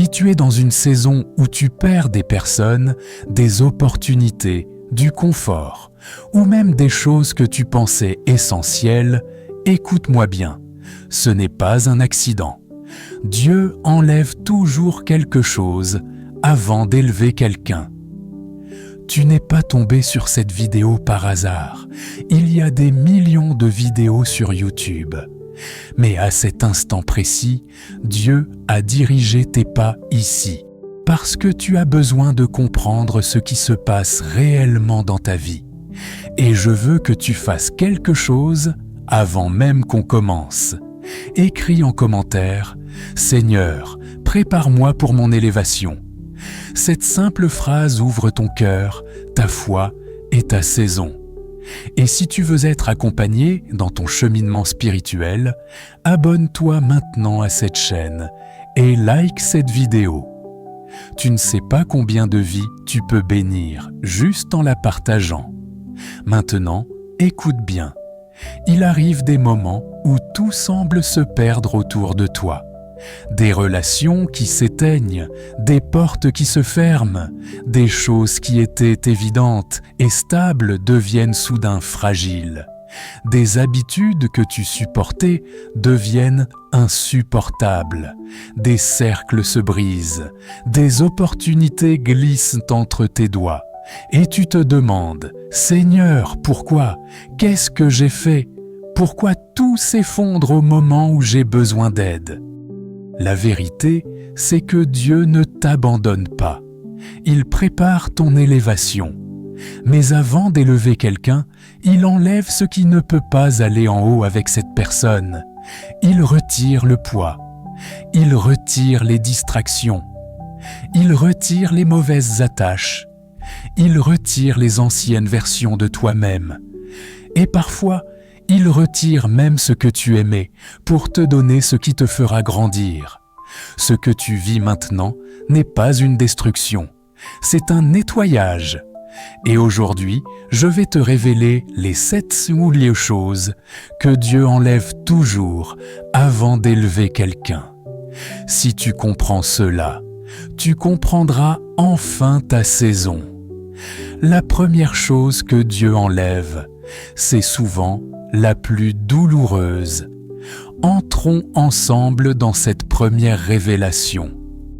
Si tu es dans une saison où tu perds des personnes, des opportunités, du confort, ou même des choses que tu pensais essentielles, écoute-moi bien, ce n'est pas un accident. Dieu enlève toujours quelque chose avant d'élever quelqu'un. Tu n'es pas tombé sur cette vidéo par hasard. Il y a des millions de vidéos sur YouTube. Mais à cet instant précis, Dieu a dirigé tes pas ici, parce que tu as besoin de comprendre ce qui se passe réellement dans ta vie. Et je veux que tu fasses quelque chose avant même qu'on commence. Écris en commentaire « Seigneur, prépare-moi pour mon élévation ». Cette simple phrase ouvre ton cœur, ta foi et ta saison. Et si tu veux être accompagné dans ton cheminement spirituel, abonne-toi maintenant à cette chaîne et like cette vidéo. Tu ne sais pas combien de vies tu peux bénir juste en la partageant. Maintenant, écoute bien. Il arrive des moments où tout semble se perdre autour de toi. Des relations qui s'éteignent, des portes qui se ferment, des choses qui étaient évidentes et stables deviennent soudain fragiles. Des habitudes que tu supportais deviennent insupportables. Des cercles se brisent, des opportunités glissent entre tes doigts. Et tu te demandes « Seigneur, pourquoi? Qu'est-ce que j'ai fait? Pourquoi tout s'effondre au moment où j'ai besoin d'aide ?» La vérité, c'est que Dieu ne t'abandonne pas. Il prépare ton élévation. Mais avant d'élever quelqu'un, il enlève ce qui ne peut pas aller en haut avec cette personne. Il retire le poids. Il retire les distractions. Il retire les mauvaises attaches. Il retire les anciennes versions de toi-même. Et parfois, il retire même ce que tu aimais pour te donner ce qui te fera grandir. Ce que tu vis maintenant n'est pas une destruction, c'est un nettoyage. Et aujourd'hui, je vais te révéler les 7 souliers choses que Dieu enlève toujours avant d'élever quelqu'un. Si tu comprends cela, tu comprendras enfin ta saison. La première chose que Dieu enlève, c'est souvent la plus douloureuse. Entrons ensemble dans cette première révélation.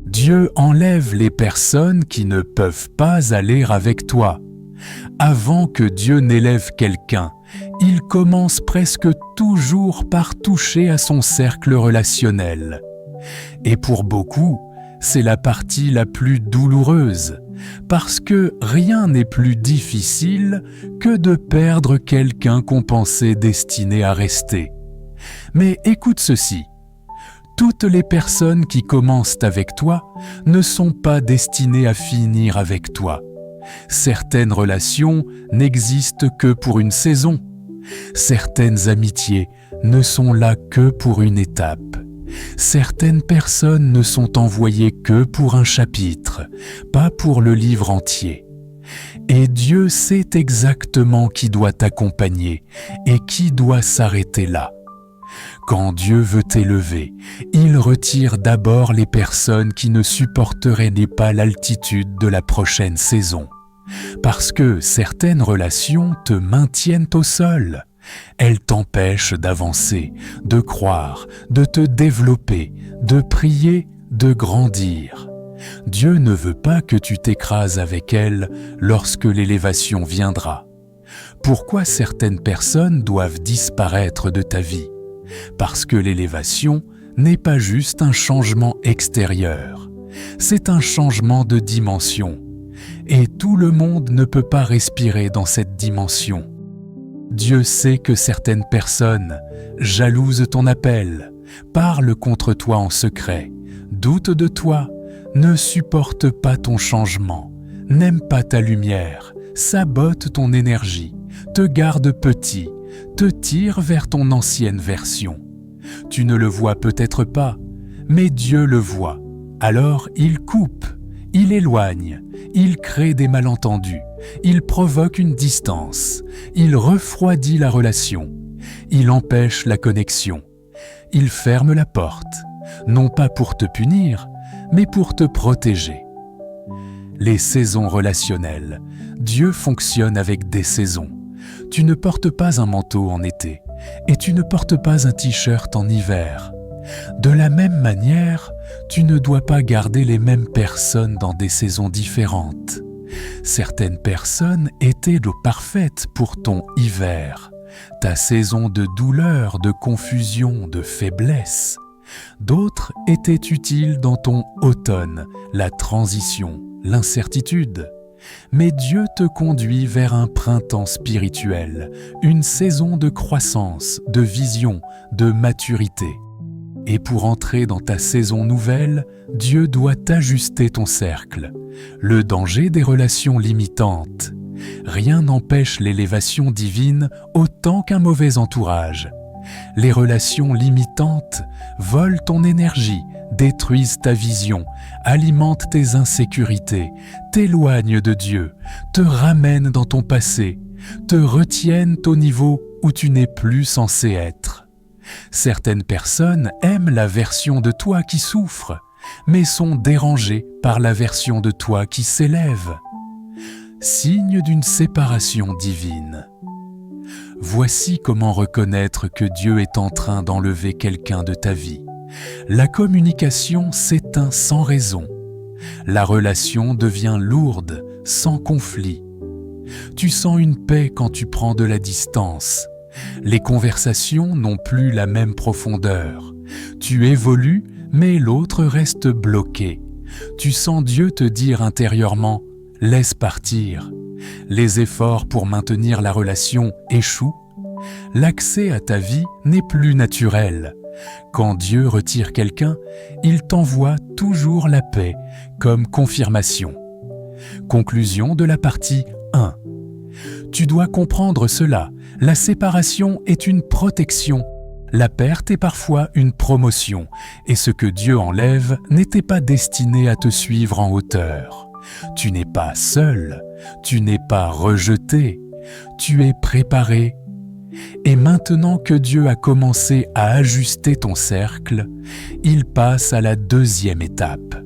Dieu enlève les personnes qui ne peuvent pas aller avec toi. Avant que Dieu n'élève quelqu'un, il commence presque toujours par toucher à son cercle relationnel. Et pour beaucoup, c'est la partie la plus douloureuse, parce que rien n'est plus difficile que de perdre quelqu'un qu'on pensait destiné à rester. Mais écoute ceci, toutes les personnes qui commencent avec toi ne sont pas destinées à finir avec toi. Certaines relations n'existent que pour une saison. Certaines amitiés ne sont là que pour une étape. Certaines personnes ne sont envoyées que pour un chapitre, pas pour le livre entier. Et Dieu sait exactement qui doit t'accompagner et qui doit s'arrêter là. Quand Dieu veut t'élever, il retire d'abord les personnes qui ne supporteraient pas l'altitude de la prochaine saison. Parce que certaines relations te maintiennent au sol. Elles t'empêchent d'avancer, de croire, de te développer, de prier, de grandir. Dieu ne veut pas que tu t'écrases avec elles lorsque l'élévation viendra. Pourquoi certaines personnes doivent disparaître de ta vie? Parce que l'élévation n'est pas juste un changement extérieur, c'est un changement de dimension. Et tout le monde ne peut pas respirer dans cette dimension. Dieu sait que certaines personnes jalousent ton appel, parlent contre toi en secret, doutent de toi, ne supportent pas ton changement, n'aiment pas ta lumière, sabotent ton énergie, te gardent petit, te tirent vers ton ancienne version. Tu ne le vois peut-être pas, mais Dieu le voit. Alors il coupe, il éloigne, il crée des malentendus, il provoque une distance, il refroidit la relation, il empêche la connexion, il ferme la porte, non pas pour te punir, mais pour te protéger. Les saisons relationnelles. Dieu fonctionne avec des saisons. Tu ne portes pas un manteau en été et tu ne portes pas un t-shirt en hiver. De la même manière, tu ne dois pas garder les mêmes personnes dans des saisons différentes. Certaines personnes étaient parfaites pour ton hiver, ta saison de douleur, de confusion, de faiblesse. D'autres étaient utiles dans ton automne, la transition, l'incertitude. Mais Dieu te conduit vers un printemps spirituel, une saison de croissance, de vision, de maturité. Et pour entrer dans ta saison nouvelle, Dieu doit ajuster ton cercle. Le danger des relations limitantes. Rien n'empêche l'élévation divine autant qu'un mauvais entourage. Les relations limitantes volent ton énergie, détruisent ta vision, alimentent tes insécurités, t'éloignent de Dieu, te ramènent dans ton passé, te retiennent au niveau où tu n'es plus censé être. Certaines personnes aiment la version de toi qui souffre, mais sont dérangées par la version de toi qui s'élève. Signe d'une séparation divine. Voici comment reconnaître que Dieu est en train d'enlever quelqu'un de ta vie. La communication s'éteint sans raison. La relation devient lourde, sans conflit. Tu sens une paix quand tu prends de la distance. Les conversations n'ont plus la même profondeur. Tu évolues, mais l'autre reste bloqué. Tu sens Dieu te dire intérieurement « laisse partir ». Les efforts pour maintenir la relation échouent. L'accès à ta vie n'est plus naturel. Quand Dieu retire quelqu'un, il t'envoie toujours la paix comme confirmation. Conclusion de la partie 1. Tu dois comprendre cela. La séparation est une protection. La perte est parfois une promotion. Et ce que Dieu enlève n'était pas destiné à te suivre en hauteur. Tu n'es pas seul. Tu n'es pas rejeté. Tu es préparé. Et maintenant que Dieu a commencé à ajuster ton cercle, il passe à la deuxième étape.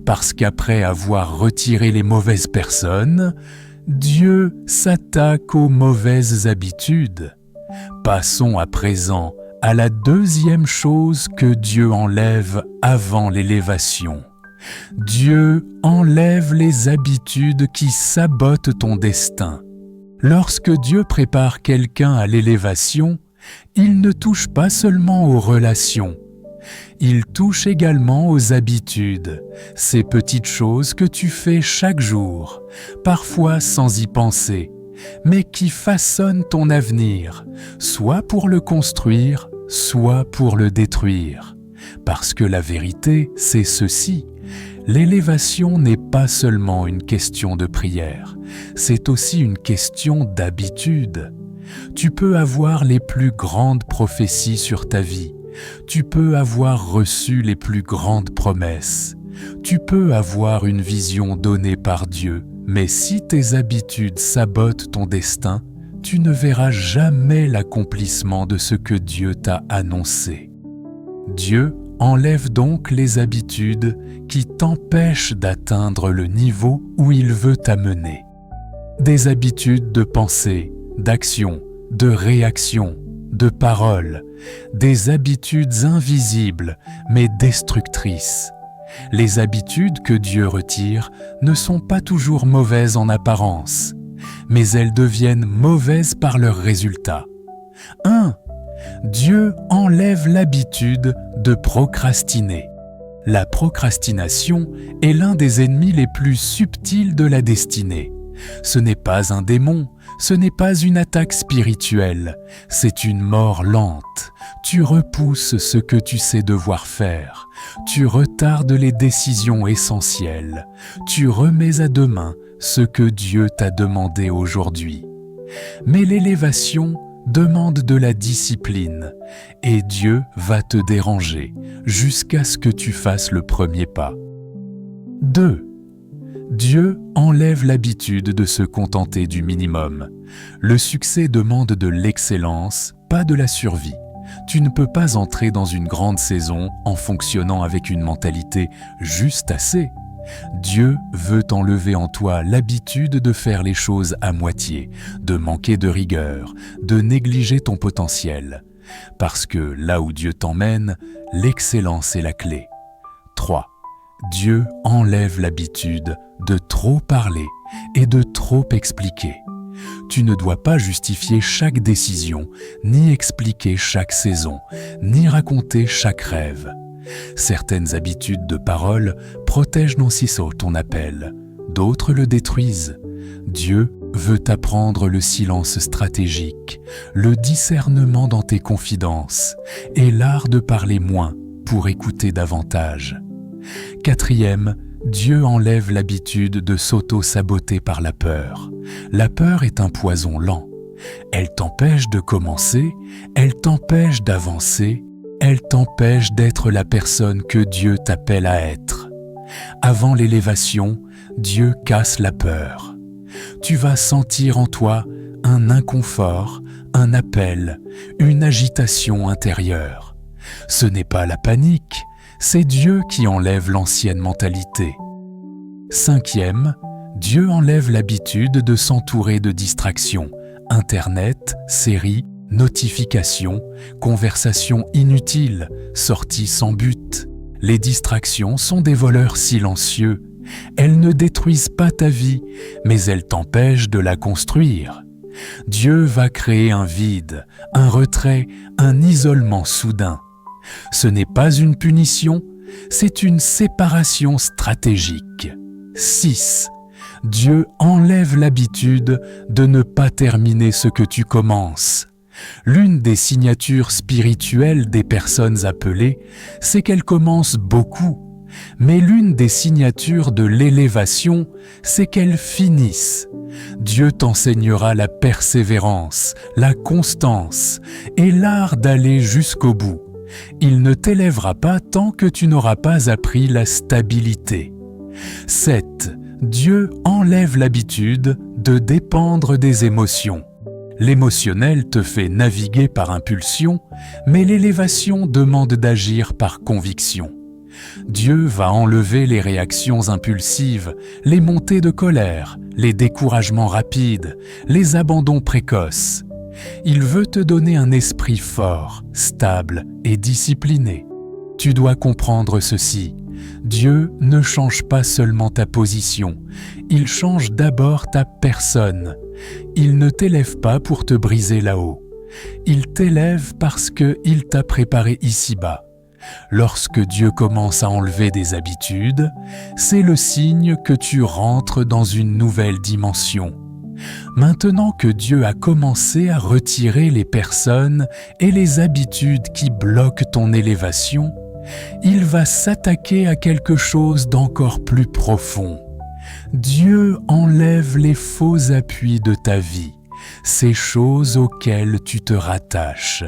Parce qu'après avoir retiré les mauvaises personnes, Dieu s'attaque aux mauvaises habitudes. Passons à présent à la deuxième chose que Dieu enlève avant l'élévation. Dieu enlève les habitudes qui sabotent ton destin. Lorsque Dieu prépare quelqu'un à l'élévation, il ne touche pas seulement aux relations. Il touche également aux habitudes, ces petites choses que tu fais chaque jour, parfois sans y penser, mais qui façonnent ton avenir, soit pour le construire, soit pour le détruire. Parce que la vérité, c'est ceci. L'élévation n'est pas seulement une question de prière, c'est aussi une question d'habitude. Tu peux avoir les plus grandes prophéties sur ta vie, tu peux avoir reçu les plus grandes promesses, tu peux avoir une vision donnée par Dieu, mais si tes habitudes sabotent ton destin, tu ne verras jamais l'accomplissement de ce que Dieu t'a annoncé. Dieu enlève donc les habitudes qui t'empêchent d'atteindre le niveau où il veut t'amener. Des habitudes de pensée, d'action, de réaction, de parole, des habitudes invisibles mais destructrices. Les habitudes que Dieu retire ne sont pas toujours mauvaises en apparence, mais elles deviennent mauvaises par leurs résultats. 1. Dieu enlève l'habitude de procrastiner. La procrastination est l'un des ennemis les plus subtils de la destinée. Ce n'est pas un démon, ce n'est pas une attaque spirituelle, c'est une mort lente. Tu repousses ce que tu sais devoir faire, tu retardes les décisions essentielles, tu remets à demain ce que Dieu t'a demandé aujourd'hui. Mais l'élévation demande de la discipline et Dieu va te déranger jusqu'à ce que tu fasses le premier pas. 2. Dieu enlève l'habitude de se contenter du minimum. Le succès demande de l'excellence, pas de la survie. Tu ne peux pas entrer dans une grande saison en fonctionnant avec une mentalité juste assez. Dieu veut enlever en toi l'habitude de faire les choses à moitié, de manquer de rigueur, de négliger ton potentiel. Parce que là où Dieu t'emmène, l'excellence est la clé. 3. Dieu enlève l'habitude de trop parler et de trop expliquer. Tu ne dois pas justifier chaque décision, ni expliquer chaque saison, ni raconter chaque rêve. Certaines habitudes de parole protègent non si ton appel, d'autres le détruisent. Dieu veut t'apprendre le silence stratégique, le discernement dans tes confidences et l'art de parler moins pour écouter davantage. 4. Dieu enlève l'habitude de s'auto-saboter par la peur. La peur est un poison lent. Elle t'empêche de commencer, elle t'empêche d'avancer, elle t'empêche d'être la personne que Dieu t'appelle à être. Avant l'élévation, Dieu casse la peur. Tu vas sentir en toi un inconfort, un appel, une agitation intérieure. Ce n'est pas la panique, c'est Dieu qui enlève l'ancienne mentalité. 5. Dieu enlève l'habitude de s'entourer de distractions, Internet, séries, notifications, conversations inutiles, sorties sans but. Les distractions sont des voleurs silencieux. Elles ne détruisent pas ta vie, mais elles t'empêchent de la construire. Dieu va créer un vide, un retrait, un isolement soudain. Ce n'est pas une punition, c'est une séparation stratégique. 6. Dieu enlève l'habitude de ne pas terminer ce que tu commences. L'une des signatures spirituelles des personnes appelées, c'est qu'elles commencent beaucoup. Mais l'une des signatures de l'élévation, c'est qu'elles finissent. Dieu t'enseignera la persévérance, la constance et l'art d'aller jusqu'au bout. Il ne t'élèvera pas tant que tu n'auras pas appris la stabilité. 7. Dieu enlève l'habitude de dépendre des émotions. L'émotionnel te fait naviguer par impulsion, mais l'élévation demande d'agir par conviction. Dieu va enlever les réactions impulsives, les montées de colère, les découragements rapides, les abandons précoces. Il veut te donner un esprit fort, stable et discipliné. Tu dois comprendre ceci. Dieu ne change pas seulement ta position, il change d'abord ta personne. Il ne t'élève pas pour te briser là-haut. Il t'élève parce qu'il t'a préparé ici-bas. Lorsque Dieu commence à enlever des habitudes, c'est le signe que tu rentres dans une nouvelle dimension. Maintenant que Dieu a commencé à retirer les personnes et les habitudes qui bloquent ton élévation, il va s'attaquer à quelque chose d'encore plus profond. Dieu enlève les faux appuis de ta vie, ces choses auxquelles tu te rattaches,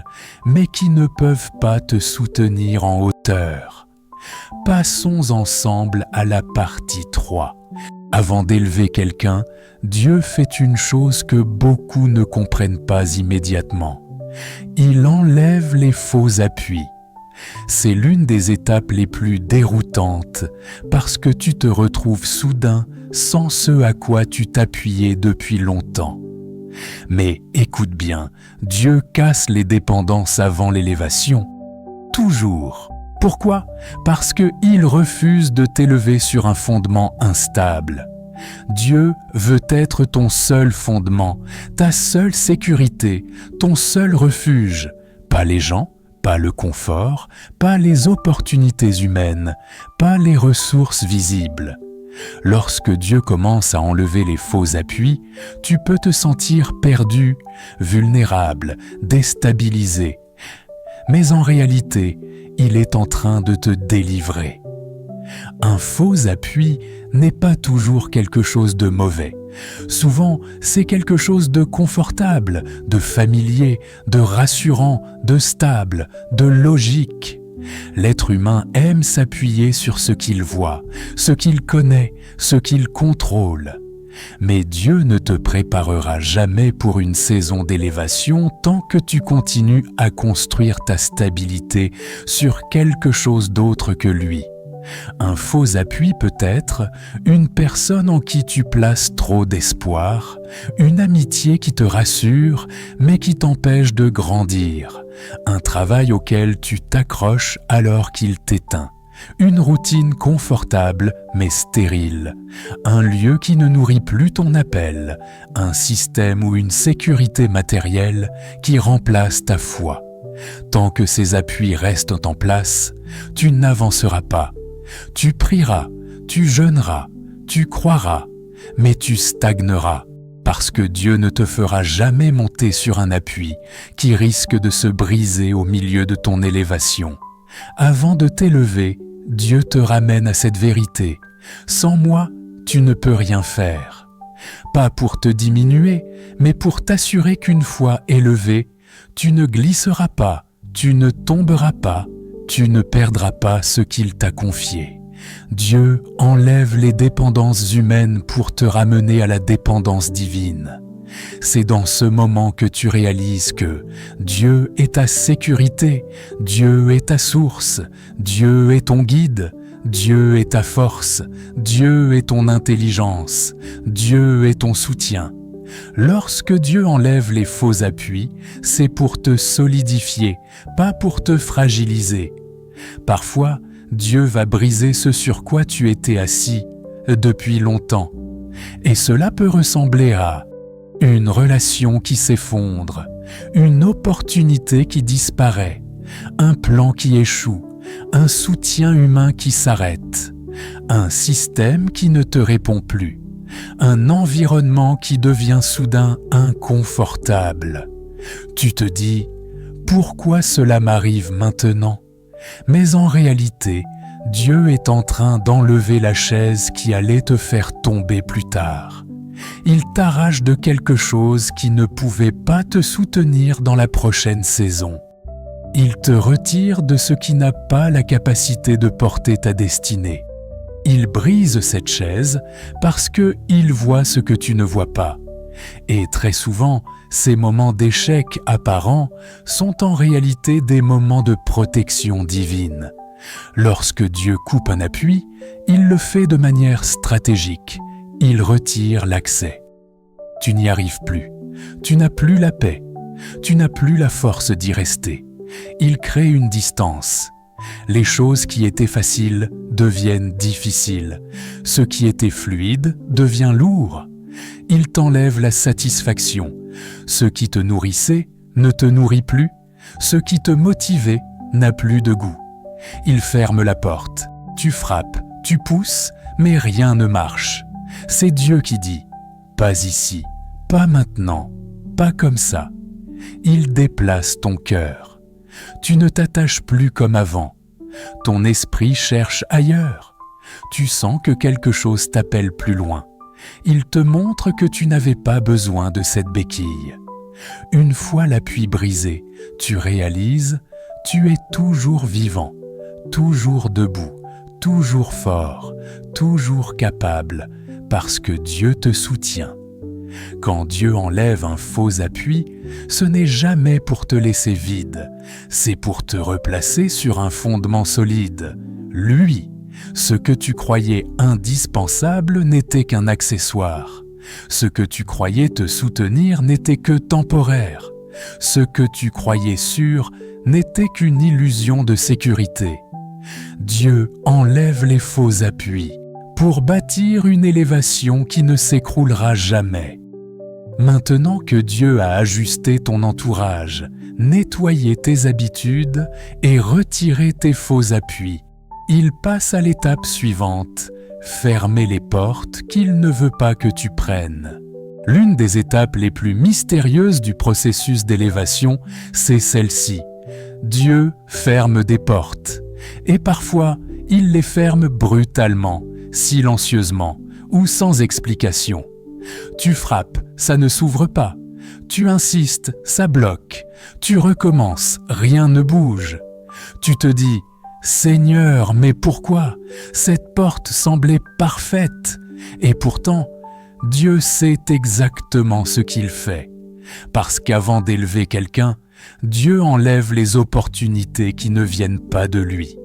mais qui ne peuvent pas te soutenir en hauteur. Passons ensemble à la partie 3. Avant d'élever quelqu'un, Dieu fait une chose que beaucoup ne comprennent pas immédiatement. Il enlève les faux appuis. C'est l'une des étapes les plus déroutantes parce que tu te retrouves soudain sans ce à quoi tu t'appuyais depuis longtemps. Mais écoute bien, Dieu casse les dépendances avant l'élévation. Toujours. Pourquoi ? Parce qu'il refuse de t'élever sur un fondement instable. Dieu veut être ton seul fondement, ta seule sécurité, ton seul refuge. Pas les gens, pas le confort, pas les opportunités humaines, pas les ressources visibles. Lorsque Dieu commence à enlever les faux appuis, tu peux te sentir perdu, vulnérable, déstabilisé. Mais en réalité, il est en train de te délivrer. Un faux appui n'est pas toujours quelque chose de mauvais. Souvent, c'est quelque chose de confortable, de familier, de rassurant, de stable, de logique. L'être humain aime s'appuyer sur ce qu'il voit, ce qu'il connaît, ce qu'il contrôle. Mais Dieu ne te préparera jamais pour une saison d'élévation tant que tu continues à construire ta stabilité sur quelque chose d'autre que lui. Un faux appui peut être une personne en qui tu places trop d'espoir, une amitié qui te rassure mais qui t'empêche de grandir, un travail auquel tu t'accroches alors qu'il t'éteint, une routine confortable mais stérile, un lieu qui ne nourrit plus ton appel, un système ou une sécurité matérielle qui remplace ta foi. Tant que ces appuis restent en place, tu n'avanceras pas. Tu prieras, tu jeûneras, tu croiras, mais tu stagneras, parce que Dieu ne te fera jamais monter sur un appui qui risque de se briser au milieu de ton élévation. Avant de t'élever, Dieu te ramène à cette vérité. Sans moi, tu ne peux rien faire. Pas pour te diminuer, mais pour t'assurer qu'une fois élevé, tu ne glisseras pas, tu ne tomberas pas, tu ne perdras pas ce qu'il t'a confié. Dieu enlève les dépendances humaines pour te ramener à la dépendance divine. C'est dans ce moment que tu réalises que Dieu est ta sécurité, Dieu est ta source, Dieu est ton guide, Dieu est ta force, Dieu est ton intelligence, Dieu est ton soutien. Lorsque Dieu enlève les faux appuis, c'est pour te solidifier, pas pour te fragiliser. Parfois, Dieu va briser ce sur quoi tu étais assis depuis longtemps. Et cela peut ressembler à une relation qui s'effondre, une opportunité qui disparaît, un plan qui échoue, un soutien humain qui s'arrête, un système qui ne te répond plus, un environnement qui devient soudain inconfortable. Tu te dis « Pourquoi cela m'arrive maintenant ?» Mais en réalité, Dieu est en train d'enlever la chaise qui allait te faire tomber plus tard. Il t'arrache de quelque chose qui ne pouvait pas te soutenir dans la prochaine saison. Il te retire de ce qui n'a pas la capacité de porter ta destinée. Il brise cette chaise parce qu'il voit ce que tu ne vois pas. Et très souvent, ces moments d'échec apparents sont en réalité des moments de protection divine. Lorsque Dieu coupe un appui, il le fait de manière stratégique. Il retire l'accès. Tu n'y arrives plus. Tu n'as plus la paix. Tu n'as plus la force d'y rester. Il crée une distance. Les choses qui étaient faciles deviennent difficiles. Ce qui était fluide devient lourd. Il t'enlève la satisfaction. Ce qui te nourrissait ne te nourrit plus. Ce qui te motivait n'a plus de goût. Il ferme la porte. Tu frappes, tu pousses, mais rien ne marche. C'est Dieu qui dit « Pas ici, pas maintenant, pas comme ça ». Il déplace ton cœur. Tu ne t'attaches plus comme avant. Ton esprit cherche ailleurs. Tu sens que quelque chose t'appelle plus loin. Il te montre que tu n'avais pas besoin de cette béquille. Une fois l'appui brisé, tu réalises, tu es toujours vivant, toujours debout, toujours fort, toujours capable, parce que Dieu te soutient. Quand Dieu enlève un faux appui, ce n'est jamais pour te laisser vide, c'est pour te replacer sur un fondement solide. Lui, ce que tu croyais indispensable n'était qu'un accessoire. Ce que tu croyais te soutenir n'était que temporaire. Ce que tu croyais sûr n'était qu'une illusion de sécurité. Dieu enlève les faux appuis pour bâtir une élévation qui ne s'écroulera jamais. Maintenant que Dieu a ajusté ton entourage, nettoyé tes habitudes et retiré tes faux appuis, il passe à l'étape suivante, fermer les portes qu'il ne veut pas que tu prennes. L'une des étapes les plus mystérieuses du processus d'élévation, c'est celle-ci. Dieu ferme des portes. Et parfois, il les ferme brutalement, silencieusement ou sans explication. Tu frappes, ça ne s'ouvre pas. Tu insistes, ça bloque. Tu recommences, rien ne bouge. Tu te dis « Seigneur, mais pourquoi ? Cette porte semblait parfaite. Et pourtant, Dieu sait exactement ce qu'il fait, parce qu'avant d'élever quelqu'un, Dieu enlève les opportunités qui ne viennent pas de lui.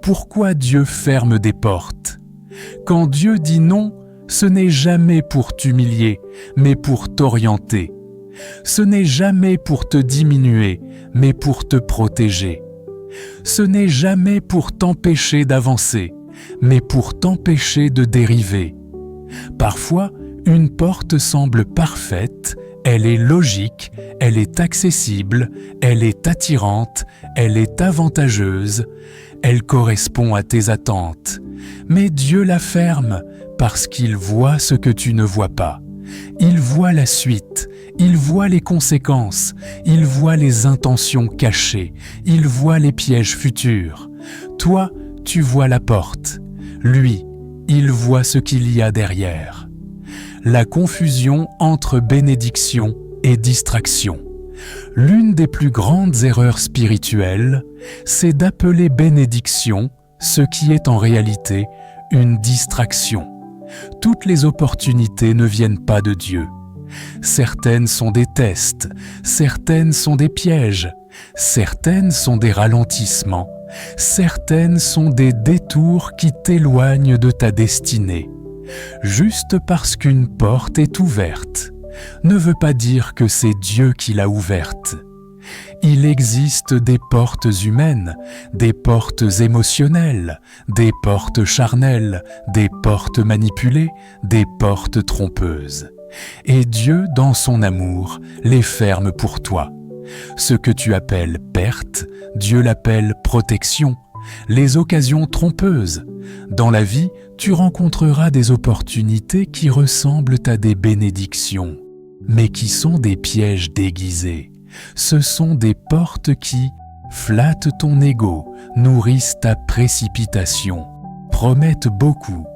Pourquoi Dieu ferme des portes? Quand Dieu dit non, ce n'est jamais pour t'humilier, mais pour t'orienter. Ce n'est jamais pour te diminuer, mais pour te protéger. Ce n'est jamais pour t'empêcher d'avancer, mais pour t'empêcher de dériver. Parfois, une porte semble parfaite, elle est logique, elle est accessible, elle est attirante, elle est avantageuse, elle correspond à tes attentes. Mais Dieu la ferme parce qu'il voit ce que tu ne vois pas. Il voit la suite, il voit les conséquences, il voit les intentions cachées, il voit les pièges futurs. Toi, tu vois la porte. Lui, il voit ce qu'il y a derrière. La confusion entre bénédiction et distraction. L'une des plus grandes erreurs spirituelles, c'est d'appeler bénédiction ce qui est en réalité une distraction. Toutes les opportunités ne viennent pas de Dieu. Certaines sont des tests, certaines sont des pièges, certaines sont des ralentissements, certaines sont des détours qui t'éloignent de ta destinée. Juste parce qu'une porte est ouverte ne veut pas dire que c'est Dieu qui l'a ouverte. Il existe des portes humaines, des portes émotionnelles, des portes charnelles, des portes manipulées, des portes trompeuses. Et Dieu, dans son amour, les ferme pour toi. Ce que tu appelles perte, Dieu l'appelle protection. Les occasions trompeuses. Dans la vie, tu rencontreras des opportunités qui ressemblent à des bénédictions, mais qui sont des pièges déguisés. Ce sont des portes qui flattent ton ego, nourrissent ta précipitation, promettent beaucoup,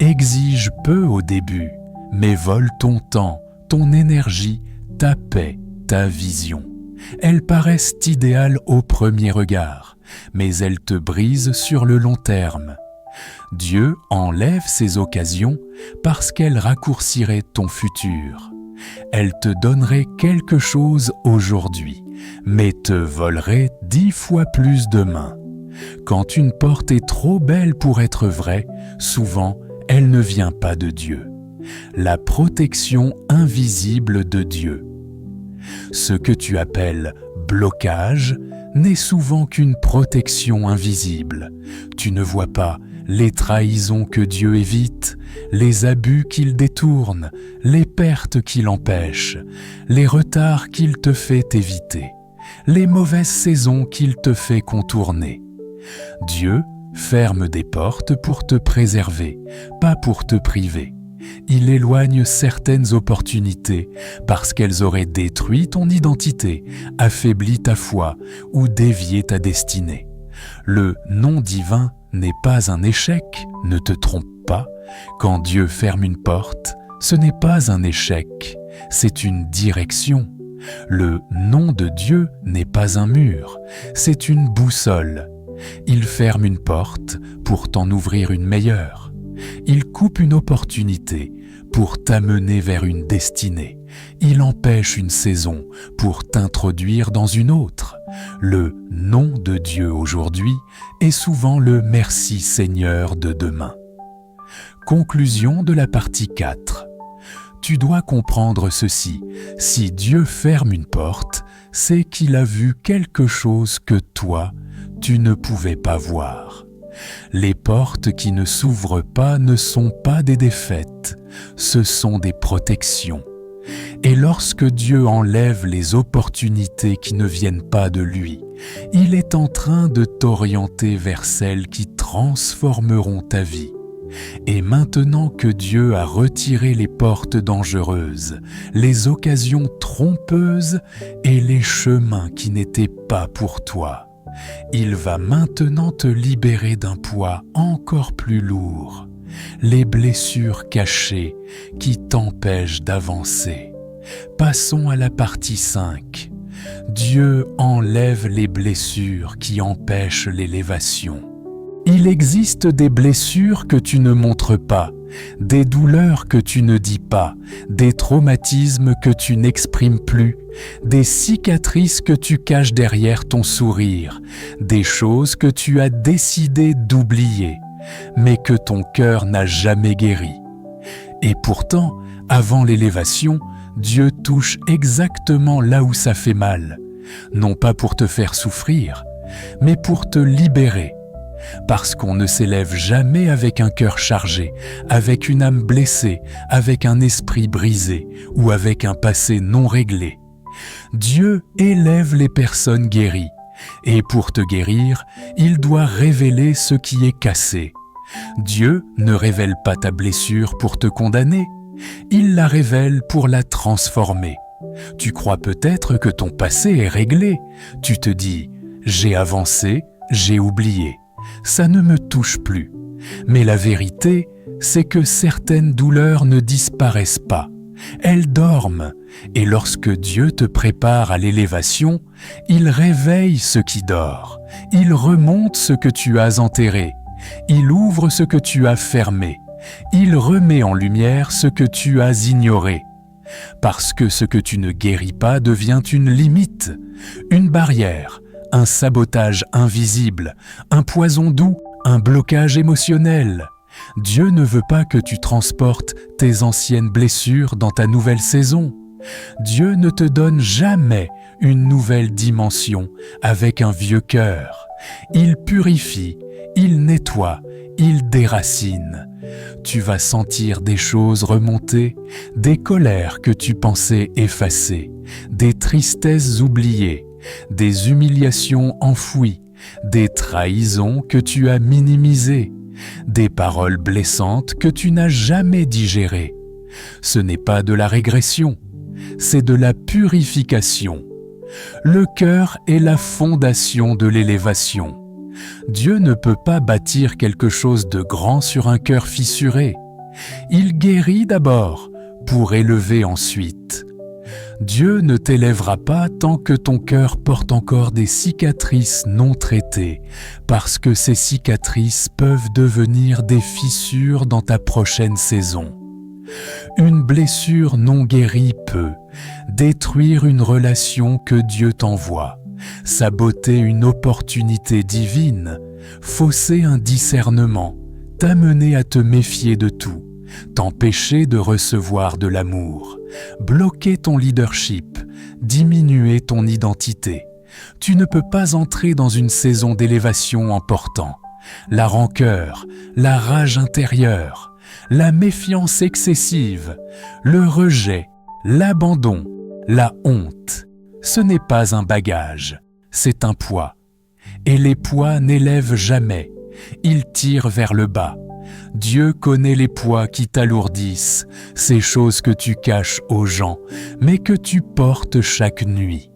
exigent peu au début, mais volent ton temps, ton énergie, ta paix, ta vision. Elles paraissent idéales au premier regard, mais elles te brisent sur le long terme. Dieu enlève ces occasions parce qu'elles raccourciraient ton futur. Elles te donneraient quelque chose aujourd'hui, mais te voleraient 10 fois plus demain. Quand une porte est trop belle pour être vraie, souvent elle ne vient pas de Dieu. La protection invisible de Dieu. Ce que tu appelles blocage n'est souvent qu'une protection invisible. Tu ne vois pas les trahisons que Dieu évite, les abus qu'il détourne, les pertes qu'il empêche, les retards qu'il te fait éviter, les mauvaises saisons qu'il te fait contourner. Dieu ferme des portes pour te préserver, pas pour te priver. Il éloigne certaines opportunités parce qu'elles auraient détruit ton identité, affaibli ta foi ou dévié ta destinée. Le non divin n'est pas un échec, ne te trompe pas. Quand Dieu ferme une porte, ce n'est pas un échec, c'est une direction. Le non de Dieu n'est pas un mur, c'est une boussole. Il ferme une porte pour t'en ouvrir une meilleure. Il coupe une opportunité pour t'amener vers une destinée. Il empêche une saison pour t'introduire dans une autre. Le non de Dieu aujourd'hui est souvent le merci Seigneur de demain. Conclusion de la partie 4. Tu dois comprendre ceci. Si Dieu ferme une porte, c'est qu'il a vu quelque chose que toi, tu ne pouvais pas voir. Les portes qui ne s'ouvrent pas ne sont pas des défaites, ce sont des protections. Et lorsque Dieu enlève les opportunités qui ne viennent pas de lui, il est en train de t'orienter vers celles qui transformeront ta vie. Et maintenant que Dieu a retiré les portes dangereuses, les occasions trompeuses et les chemins qui n'étaient pas pour toi, il va maintenant te libérer d'un poids encore plus lourd, les blessures cachées qui t'empêchent d'avancer. Passons à la partie 5. Dieu enlève les blessures qui empêchent l'élévation. Il existe des blessures que tu ne montres pas, des douleurs que tu ne dis pas, des traumatismes que tu n'exprimes plus, des cicatrices que tu caches derrière ton sourire, des choses que tu as décidé d'oublier, mais que ton cœur n'a jamais guéri. Et pourtant, avant l'élévation, Dieu touche exactement là où ça fait mal, non pas pour te faire souffrir, mais pour te libérer. Parce qu'on ne s'élève jamais avec un cœur chargé, avec une âme blessée, avec un esprit brisé ou avec un passé non réglé. Dieu élève les personnes guéries, et pour te guérir, il doit révéler ce qui est cassé. Dieu ne révèle pas ta blessure pour te condamner, il la révèle pour la transformer. Tu crois peut-être que ton passé est réglé. Tu te dis « j'ai avancé, j'ai oublié ». Ça ne me touche plus. Mais la vérité, c'est que certaines douleurs ne disparaissent pas. Elles dorment. Et lorsque Dieu te prépare à l'élévation, il réveille ce qui dort. Il remonte ce que tu as enterré. Il ouvre ce que tu as fermé. Il remet en lumière ce que tu as ignoré. Parce que ce que tu ne guéris pas devient une limite, une barrière, un sabotage invisible, un poison doux, un blocage émotionnel. Dieu ne veut pas que tu transportes tes anciennes blessures dans ta nouvelle saison. Dieu ne te donne jamais une nouvelle dimension avec un vieux cœur. Il purifie, il nettoie, il déracine. Tu vas sentir des choses remonter, des colères que tu pensais effacer, des tristesses oubliées, des humiliations enfouies, des trahisons que tu as minimisées, des paroles blessantes que tu n'as jamais digérées. Ce n'est pas de la régression, c'est de la purification. Le cœur est la fondation de l'élévation. Dieu ne peut pas bâtir quelque chose de grand sur un cœur fissuré. Il guérit d'abord pour élever ensuite. Dieu ne t'élèvera pas tant que ton cœur porte encore des cicatrices non traitées, parce que ces cicatrices peuvent devenir des fissures dans ta prochaine saison. Une blessure non guérie peut détruire une relation que Dieu t'envoie, saboter une opportunité divine, fausser un discernement, t'amener à te méfier de tout, t'empêcher de recevoir de l'amour, bloquer ton leadership, diminuer ton identité. Tu ne peux pas entrer dans une saison d'élévation en portant la rancœur, la rage intérieure, la méfiance excessive, le rejet, l'abandon, la honte. Ce n'est pas un bagage, c'est un poids. Et les poids n'élèvent jamais, ils tirent vers le bas. Dieu connaît les poids qui t'alourdissent, ces choses que tu caches aux gens, mais que tu portes chaque nuit.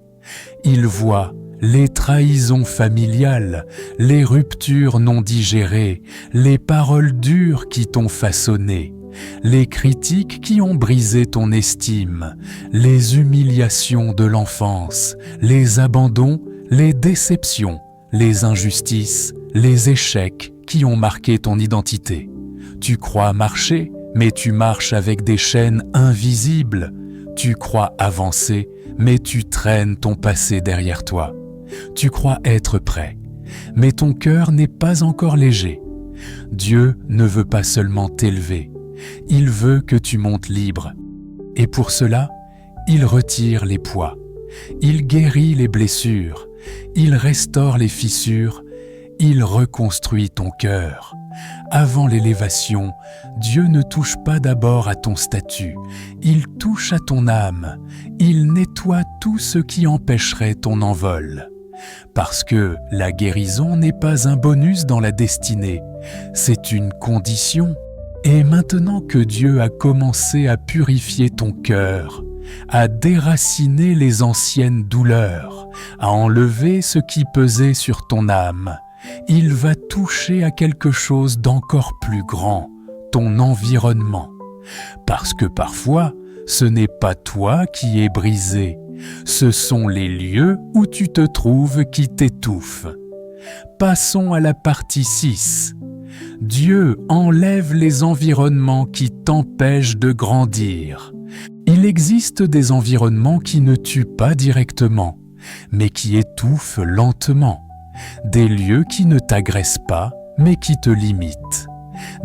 Il voit les trahisons familiales, les ruptures non digérées, les paroles dures qui t'ont façonné, les critiques qui ont brisé ton estime, les humiliations de l'enfance, les abandons, les déceptions, les injustices, les échecs qui ont marqué ton identité. Tu crois marcher, mais tu marches avec des chaînes invisibles. Tu crois avancer, mais tu traînes ton passé derrière toi. Tu crois être prêt, mais ton cœur n'est pas encore léger. Dieu ne veut pas seulement t'élever, il veut que tu montes libre. Et pour cela, il retire les poids, il guérit les blessures, il restaure les fissures, il reconstruit ton cœur. Avant l'élévation, Dieu ne touche pas d'abord à ton statut, il touche à ton âme, il nettoie tout ce qui empêcherait ton envol. Parce que la guérison n'est pas un bonus dans la destinée, c'est une condition. Et maintenant que Dieu a commencé à purifier ton cœur, à déraciner les anciennes douleurs, à enlever ce qui pesait sur ton âme, il va toucher à quelque chose d'encore plus grand, ton environnement. Parce que parfois, ce n'est pas toi qui es brisé, ce sont les lieux où tu te trouves qui t'étouffent. Passons à la partie 6. Dieu enlève les environnements qui t'empêchent de grandir. Il existe des environnements qui ne tuent pas directement, mais qui étouffent lentement. Des lieux qui ne t'agressent pas, mais qui te limitent.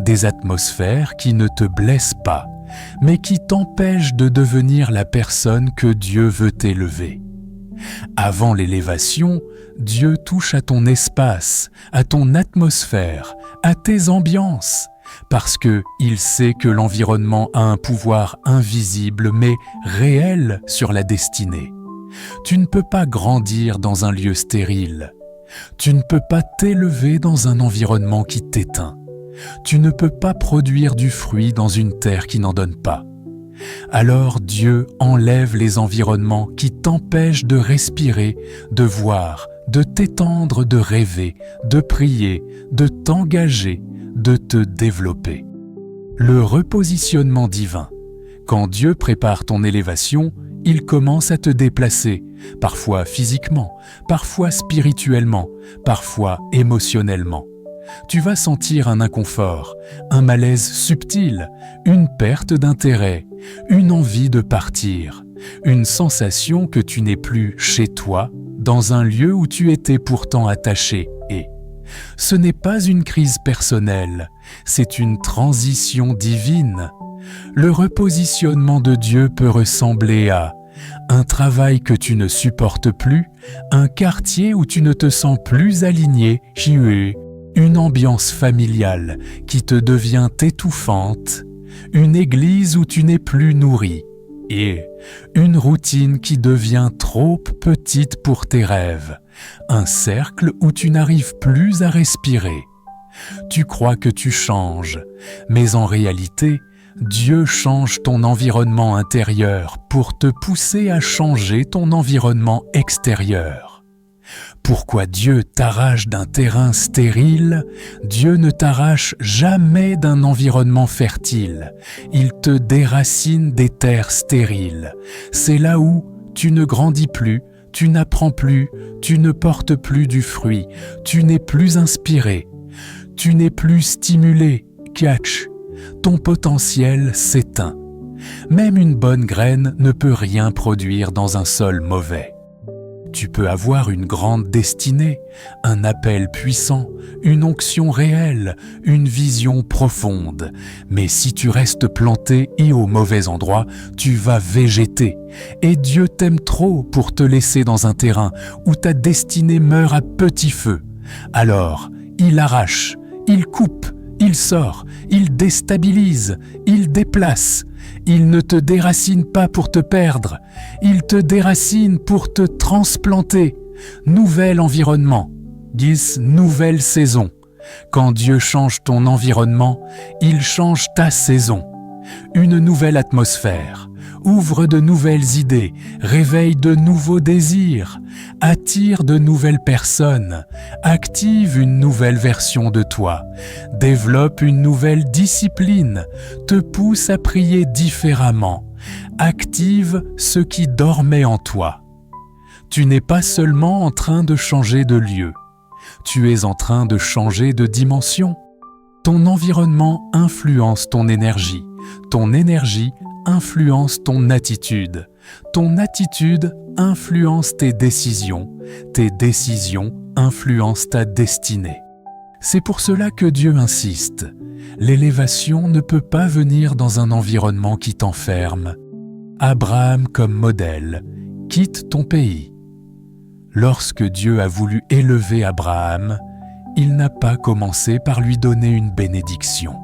Des atmosphères qui ne te blessent pas, mais qui t'empêchent de devenir la personne que Dieu veut élever. Avant l'élévation, Dieu touche à ton espace, à ton atmosphère, à tes ambiances, parce qu'il sait que l'environnement a un pouvoir invisible mais réel sur la destinée. Tu ne peux pas grandir dans un lieu stérile. Tu ne peux pas t'élever dans un environnement qui t'éteint. Tu ne peux pas produire du fruit dans une terre qui n'en donne pas. Alors Dieu enlève les environnements qui t'empêchent de respirer, de voir, de t'étendre, de rêver, de prier, de t'engager, de te développer. Le repositionnement divin. Quand Dieu prépare ton élévation, il commence à te déplacer, parfois physiquement, parfois spirituellement, parfois émotionnellement. Tu vas sentir un inconfort, un malaise subtil, une perte d'intérêt, une envie de partir, une sensation que tu n'es plus chez toi, dans un lieu où tu étais pourtant attaché et ce n'est pas une crise personnelle, c'est une transition divine. Le repositionnement de Dieu peut ressembler à un travail que tu ne supportes plus, un quartier où tu ne te sens plus aligné, une ambiance familiale qui te devient étouffante, une église où tu n'es plus nourri et une routine qui devient trop petite pour tes rêves, un cercle où tu n'arrives plus à respirer. Tu crois que tu changes, mais en réalité, Dieu change ton environnement intérieur pour te pousser à changer ton environnement extérieur. Pourquoi Dieu t'arrache d'un terrain stérile? Dieu ne t'arrache jamais d'un environnement fertile. Il te déracine des terres stériles. C'est là où tu ne grandis plus, tu n'apprends plus, tu ne portes plus du fruit, tu n'es plus inspiré, tu n'es plus stimulé, catch. Ton potentiel s'éteint. Même une bonne graine ne peut rien produire dans un sol mauvais. Tu peux avoir une grande destinée, un appel puissant, une onction réelle, une vision profonde. Mais si tu restes planté et au mauvais endroit, tu vas végéter. Et Dieu t'aime trop pour te laisser dans un terrain où ta destinée meurt à petit feu. Alors, il arrache, il coupe, il sort, il déstabilise, il déplace. Il ne te déracine pas pour te perdre, il te déracine pour te transplanter. Nouvel environnement, nouvelle saison. Quand Dieu change ton environnement, il change ta saison. Une nouvelle atmosphère, ouvre de nouvelles idées, réveille de nouveaux désirs, attire de nouvelles personnes, active une nouvelle version de toi, développe une nouvelle discipline, te pousse à prier différemment, active ce qui dormait en toi. Tu n'es pas seulement en train de changer de lieu, tu es en train de changer de dimension. Ton environnement influence ton énergie influence ton attitude influence tes décisions influencent ta destinée. C'est pour cela que Dieu insiste. L'élévation ne peut pas venir dans un environnement qui t'enferme. Abraham comme modèle, quitte ton pays. Lorsque Dieu a voulu élever Abraham, il n'a pas commencé par lui donner une bénédiction.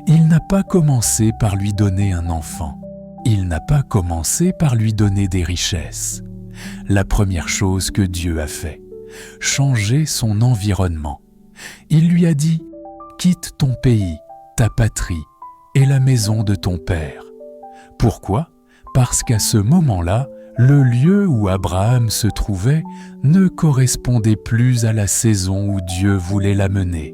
Il n'a pas commencé par lui donner un enfant. Il n'a pas commencé par lui donner des richesses. La première chose que Dieu a fait, changer son environnement. Il lui a dit « Quitte ton pays, ta patrie et la maison de ton père. » Pourquoi ? Parce qu'à ce moment-là, le lieu où Abraham se trouvait ne correspondait plus à la saison où Dieu voulait l'amener.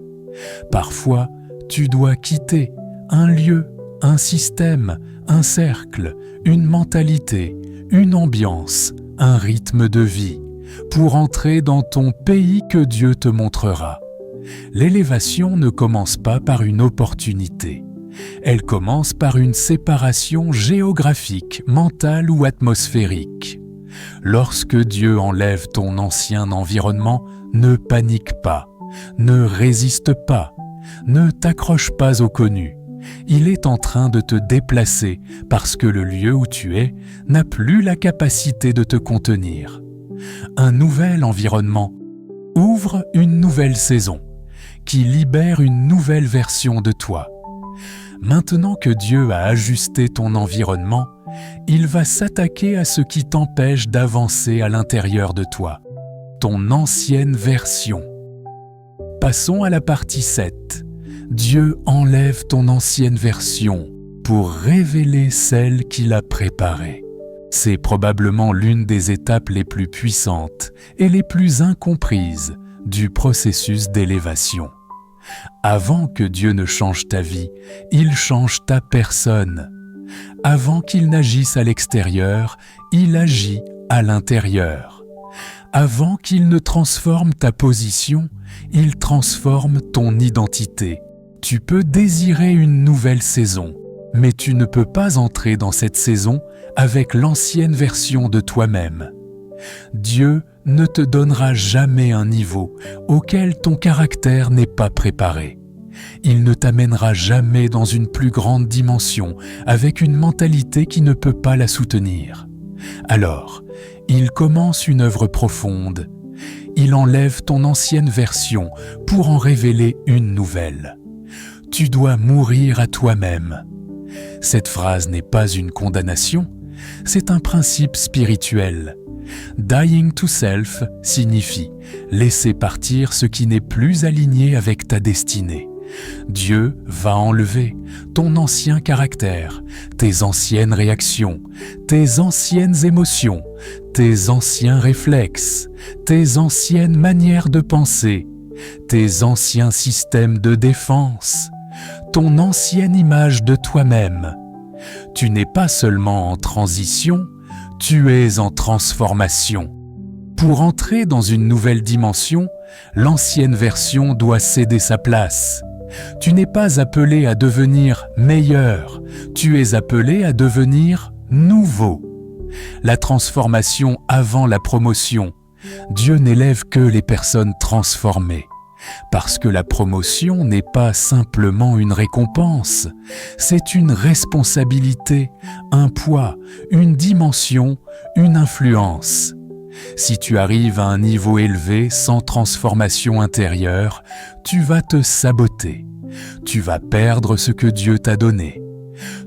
Parfois, tu dois quitter un lieu, un système, un cercle, une mentalité, une ambiance, un rythme de vie, pour entrer dans ton pays que Dieu te montrera. L'élévation ne commence pas par une opportunité. Elle commence par une séparation géographique, mentale ou atmosphérique. Lorsque Dieu enlève ton ancien environnement, ne panique pas, ne résiste pas, ne t'accroche pas au connu. Il est en train de te déplacer parce que le lieu où tu es n'a plus la capacité de te contenir. Un nouvel environnement ouvre une nouvelle saison qui libère une nouvelle version de toi. Maintenant que Dieu a ajusté ton environnement, il va s'attaquer à ce qui t'empêche d'avancer à l'intérieur de toi, ton ancienne version. Passons à la partie 7. Dieu enlève ton ancienne version pour révéler celle qu'il a préparée. C'est probablement l'une des étapes les plus puissantes et les plus incomprises du processus d'élévation. Avant que Dieu ne change ta vie, il change ta personne. Avant qu'il n'agisse à l'extérieur, il agit à l'intérieur. Avant qu'il ne transforme ta position, il transforme ton identité. Tu peux désirer une nouvelle saison, mais tu ne peux pas entrer dans cette saison avec l'ancienne version de toi-même. Dieu ne te donnera jamais un niveau auquel ton caractère n'est pas préparé. Il ne t'amènera jamais dans une plus grande dimension avec une mentalité qui ne peut pas la soutenir. Alors, il commence une œuvre profonde. Il enlève ton ancienne version pour en révéler une nouvelle. Tu dois mourir à toi-même. Cette phrase n'est pas une condamnation, c'est un principe spirituel. Dying to self signifie laisser partir ce qui n'est plus aligné avec ta destinée. Dieu va enlever ton ancien caractère, tes anciennes réactions, tes anciennes émotions, tes anciens réflexes, tes anciennes manières de penser, tes anciens systèmes de défense, ton ancienne image de toi-même. Tu n'es pas seulement en transition, tu es en transformation. Pour entrer dans une nouvelle dimension, l'ancienne version doit céder sa place. Tu n'es pas appelé à devenir meilleur, tu es appelé à devenir nouveau. La transformation avant la promotion. Dieu n'élève que les personnes transformées. Parce que la promotion n'est pas simplement une récompense, c'est une responsabilité, un poids, une dimension, une influence. Si tu arrives à un niveau élevé sans transformation intérieure, tu vas te saboter. Tu vas perdre ce que Dieu t'a donné.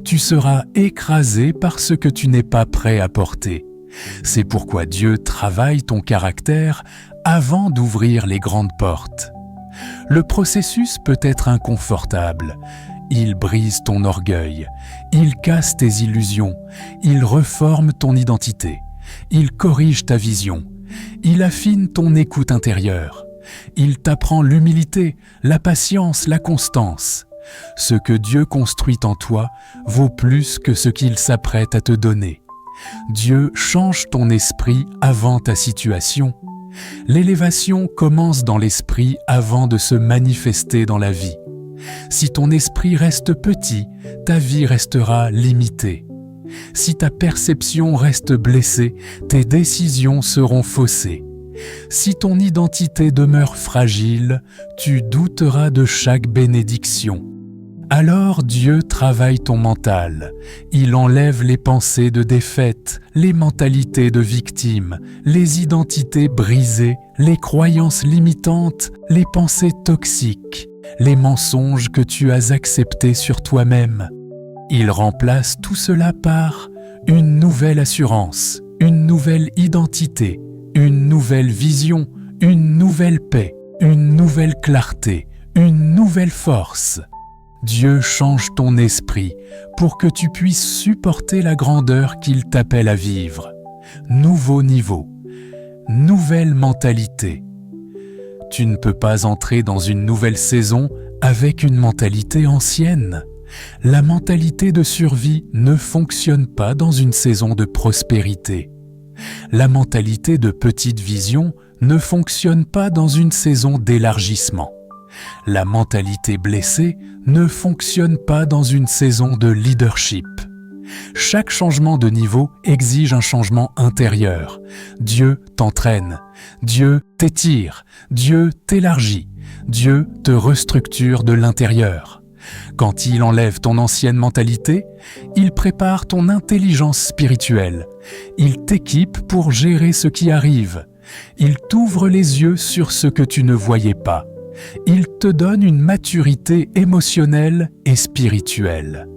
Tu seras écrasé par ce que tu n'es pas prêt à porter. C'est pourquoi Dieu travaille ton caractère avant d'ouvrir les grandes portes. Le processus peut être inconfortable. Il brise ton orgueil, il casse tes illusions, il reforme ton identité, il corrige ta vision, il affine ton écoute intérieure, il t'apprend l'humilité, la patience, la constance. Ce que Dieu construit en toi vaut plus que ce qu'il s'apprête à te donner. Dieu change ton esprit avant ta situation. L'élévation commence dans l'esprit avant de se manifester dans la vie. Si ton esprit reste petit, ta vie restera limitée. Si ta perception reste blessée, tes décisions seront faussées. Si ton identité demeure fragile, tu douteras de chaque bénédiction. Alors Dieu travaille ton mental. Il enlève les pensées de défaite, les mentalités de victime, les identités brisées, les croyances limitantes, les pensées toxiques, les mensonges que tu as acceptés sur toi-même. Il remplace tout cela par une nouvelle assurance, une nouvelle identité, une nouvelle vision, une nouvelle paix, une nouvelle clarté, une nouvelle force. Dieu change ton esprit pour que tu puisses supporter la grandeur qu'il t'appelle à vivre. Nouveau niveau, nouvelle mentalité. Tu ne peux pas entrer dans une nouvelle saison avec une mentalité ancienne. La mentalité de survie ne fonctionne pas dans une saison de prospérité. La mentalité de petite vision ne fonctionne pas dans une saison d'élargissement. La mentalité blessée ne fonctionne pas dans une saison de leadership. Chaque changement de niveau exige un changement intérieur. Dieu t'entraîne, Dieu t'étire, Dieu t'élargit, Dieu te restructure de l'intérieur. Quand il enlève ton ancienne mentalité, il prépare ton intelligence spirituelle. Il t'équipe pour gérer ce qui arrive. Il t'ouvre les yeux sur ce que tu ne voyais pas. Il te donne une maturité émotionnelle et spirituelle.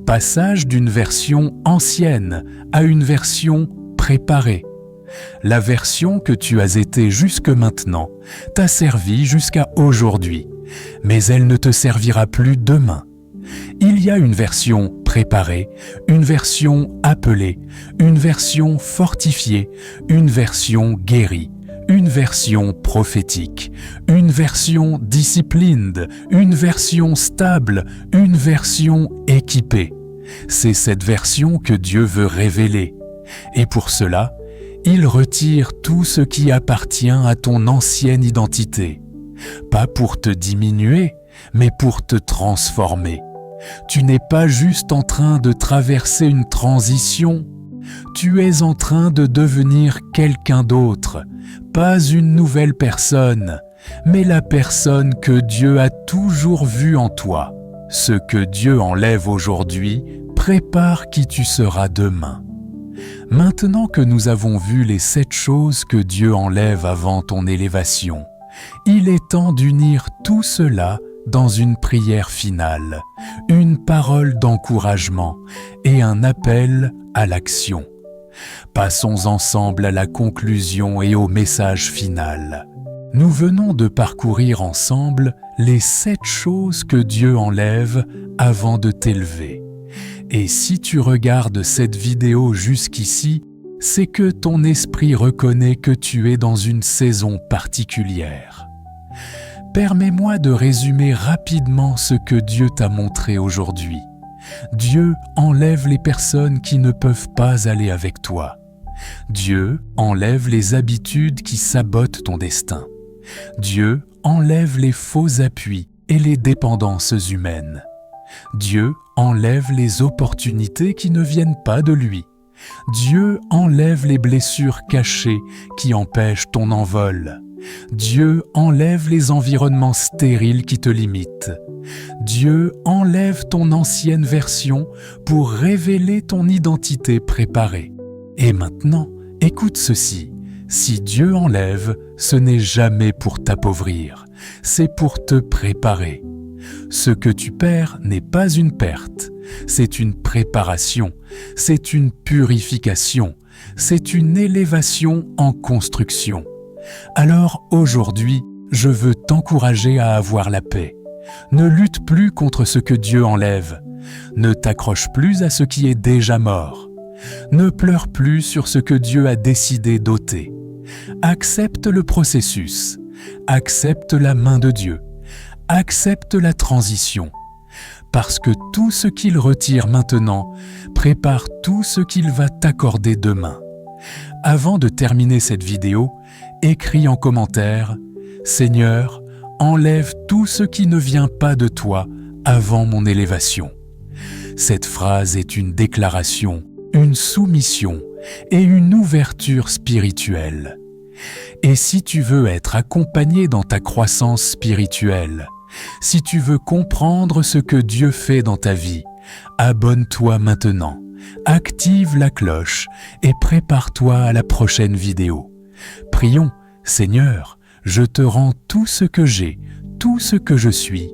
Passage d'une version ancienne à une version préparée. La version que tu as été jusque maintenant t'a servi jusqu'à aujourd'hui, mais elle ne te servira plus demain. Il y a une version préparée, une version appelée, une version fortifiée, une version guérie, une version prophétique, une version disciplined, une version stable, une version équipée. C'est cette version que Dieu veut révéler. Et pour cela, il retire tout ce qui appartient à ton ancienne identité. Pas pour te diminuer, mais pour te transformer. Tu n'es pas juste en train de traverser une transition. Tu es en train de devenir quelqu'un d'autre, pas une nouvelle personne, mais la personne que Dieu a toujours vue en toi. Ce que Dieu enlève aujourd'hui prépare qui tu seras demain. Maintenant que nous avons vu les 7 choses que Dieu enlève avant ton élévation, il est temps d'unir tout cela dans une prière finale, une parole d'encouragement et un appel à l'action. Passons ensemble à la conclusion et au message final. Nous venons de parcourir ensemble les 7 choses que Dieu enlève avant de t'élever. Et si tu regardes cette vidéo jusqu'ici, c'est que ton esprit reconnaît que tu es dans une saison particulière. Permets-moi de résumer rapidement ce que Dieu t'a montré aujourd'hui. Dieu enlève les personnes qui ne peuvent pas aller avec toi. Dieu enlève les habitudes qui sabotent ton destin. Dieu enlève les faux appuis et les dépendances humaines. Dieu enlève les opportunités qui ne viennent pas de lui. Dieu enlève les blessures cachées qui empêchent ton envol. Dieu enlève les environnements stériles qui te limitent. Dieu enlève ton ancienne version pour révéler ton identité préparée. Et maintenant, écoute ceci. Si Dieu enlève, ce n'est jamais pour t'appauvrir, c'est pour te préparer. Ce que tu perds n'est pas une perte, c'est une préparation, c'est une purification, c'est une élévation en construction. Alors aujourd'hui, je veux t'encourager à avoir la paix. Ne lutte plus contre ce que Dieu enlève. Ne t'accroche plus à ce qui est déjà mort. Ne pleure plus sur ce que Dieu a décidé d'ôter. Accepte le processus. Accepte la main de Dieu. Accepte la transition. Parce que tout ce qu'il retire maintenant prépare tout ce qu'il va t'accorder demain. Avant de terminer cette vidéo, écris en commentaire « Seigneur, enlève tout ce qui ne vient pas de toi avant mon élévation ». Cette phrase est une déclaration, une soumission et une ouverture spirituelle. Et si tu veux être accompagné dans ta croissance spirituelle, si tu veux comprendre ce que Dieu fait dans ta vie, abonne-toi maintenant, active la cloche et prépare-toi à la prochaine vidéo. Prions, Seigneur, je te rends tout ce que j'ai, tout ce que je suis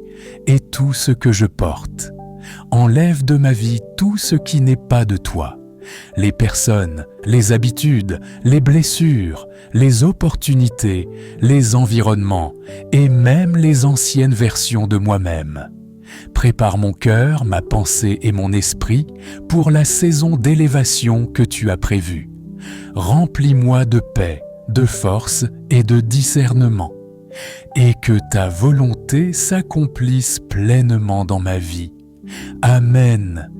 et tout ce que je porte. Enlève de ma vie tout ce qui n'est pas de toi. Les personnes, les habitudes, les blessures, les opportunités, les environnements et même les anciennes versions de moi-même. Prépare mon cœur, ma pensée et mon esprit pour la saison d'élévation que tu as prévue. Remplis-moi de paix, de force et de discernement, et que ta volonté s'accomplisse pleinement dans ma vie. Amen.